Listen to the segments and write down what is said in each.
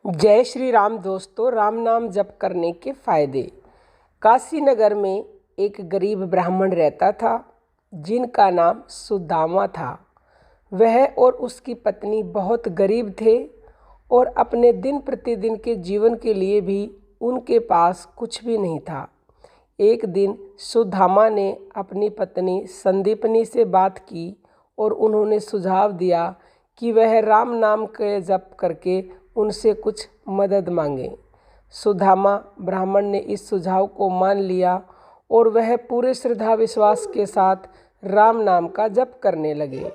जय श्री राम दोस्तों। राम नाम जप करने के फायदे। काशी नगर में एक गरीब ब्राह्मण रहता था जिनका नाम सुदामा था। वह और उसकी पत्नी बहुत गरीब थे और अपने दिन प्रतिदिन के जीवन के लिए भी उनके पास कुछ भी नहीं था। एक दिन सुदामा ने अपनी पत्नी संदीपनी से बात की और उन्होंने सुझाव दिया कि वह राम नाम के जप करके उनसे कुछ मदद मांगे। सुदामा ब्राह्मण ने इस सुझाव को मान लिया और वह पूरे श्रद्धा विश्वास के साथ राम नाम का जप करने लगे।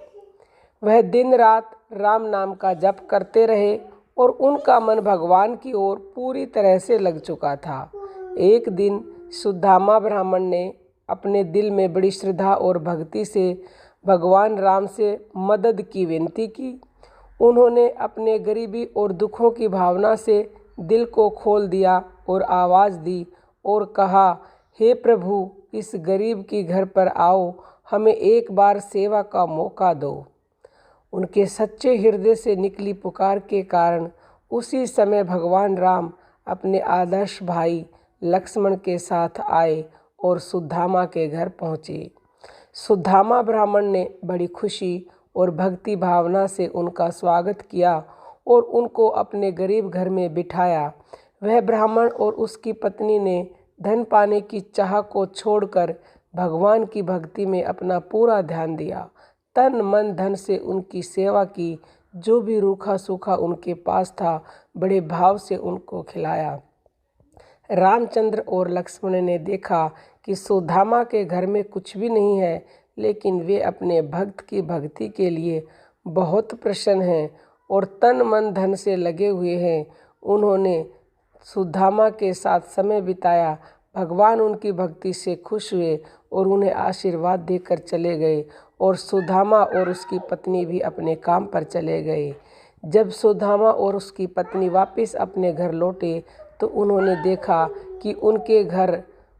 वह दिन रात राम नाम का जप करते रहे और उनका मन भगवान की ओर पूरी तरह से लग चुका था। एक दिन सुदामा ब्राह्मण ने अपने दिल में बड़ी श्रद्धा और भक्ति से भगवान राम से मदद की विनती की। उन्होंने अपने गरीबी और दुखों की भावना से दिल को खोल दिया और आवाज़ दी और कहा, हे प्रभु, इस गरीब के घर पर आओ, हमें एक बार सेवा का मौका दो। उनके सच्चे हृदय से निकली पुकार के कारण उसी समय भगवान राम अपने आदर्श भाई लक्ष्मण के साथ आए और सुदामा के घर पहुँचे। सुदामा ब्राह्मण ने बड़ी खुशी और भक्ति भावना से उनका स्वागत किया और उनको अपने गरीब घर में बिठाया। वह ब्राह्मण और उसकी पत्नी ने धन पाने की चाह को छोड़कर भगवान की भक्ति में अपना पूरा ध्यान दिया। तन मन धन से उनकी सेवा की। जो भी रूखा सूखा उनके पास था बड़े भाव से उनको खिलाया। रामचंद्र और लक्ष्मण ने देखा कि सुदामा के घर में कुछ भी नहीं है, लेकिन वे अपने भक्त की भक्ति के लिए बहुत प्रसन्न हैं और तन मन धन से लगे हुए हैं। उन्होंने सुदामा के साथ समय बिताया। भगवान उनकी भक्ति से खुश हुए और उन्हें आशीर्वाद देकर चले गए और सुदामा और उसकी पत्नी भी अपने काम पर चले गए। जब सुदामा और उसकी पत्नी वापस अपने घर लौटे तो उन्होंने देखा कि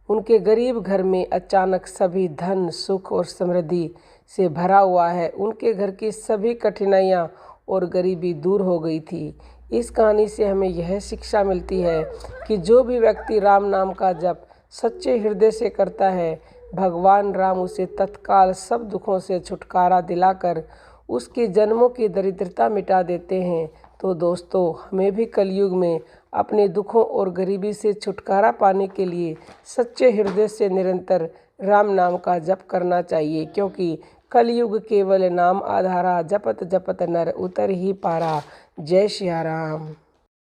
उनके गरीब घर में अचानक सभी धन सुख और समृद्धि से भरा हुआ है। उनके घर की सभी कठिनाइयाँ और गरीबी दूर हो गई थी। इस कहानी से हमें यह शिक्षा मिलती है कि जो भी व्यक्ति राम नाम का जप सच्चे हृदय से करता है, भगवान राम उसे तत्काल सब दुखों से छुटकारा दिलाकर उसके जन्मों की दरिद्रता मिटा देते हैं। तो दोस्तों, हमें भी कलयुग में अपने दुखों और गरीबी से छुटकारा पाने के लिए सच्चे हृदय से निरंतर राम नाम का जप करना चाहिए, क्योंकि कलयुग केवल नाम आधारा, जपत जपत नर उतर ही पारा। जय श्री राम।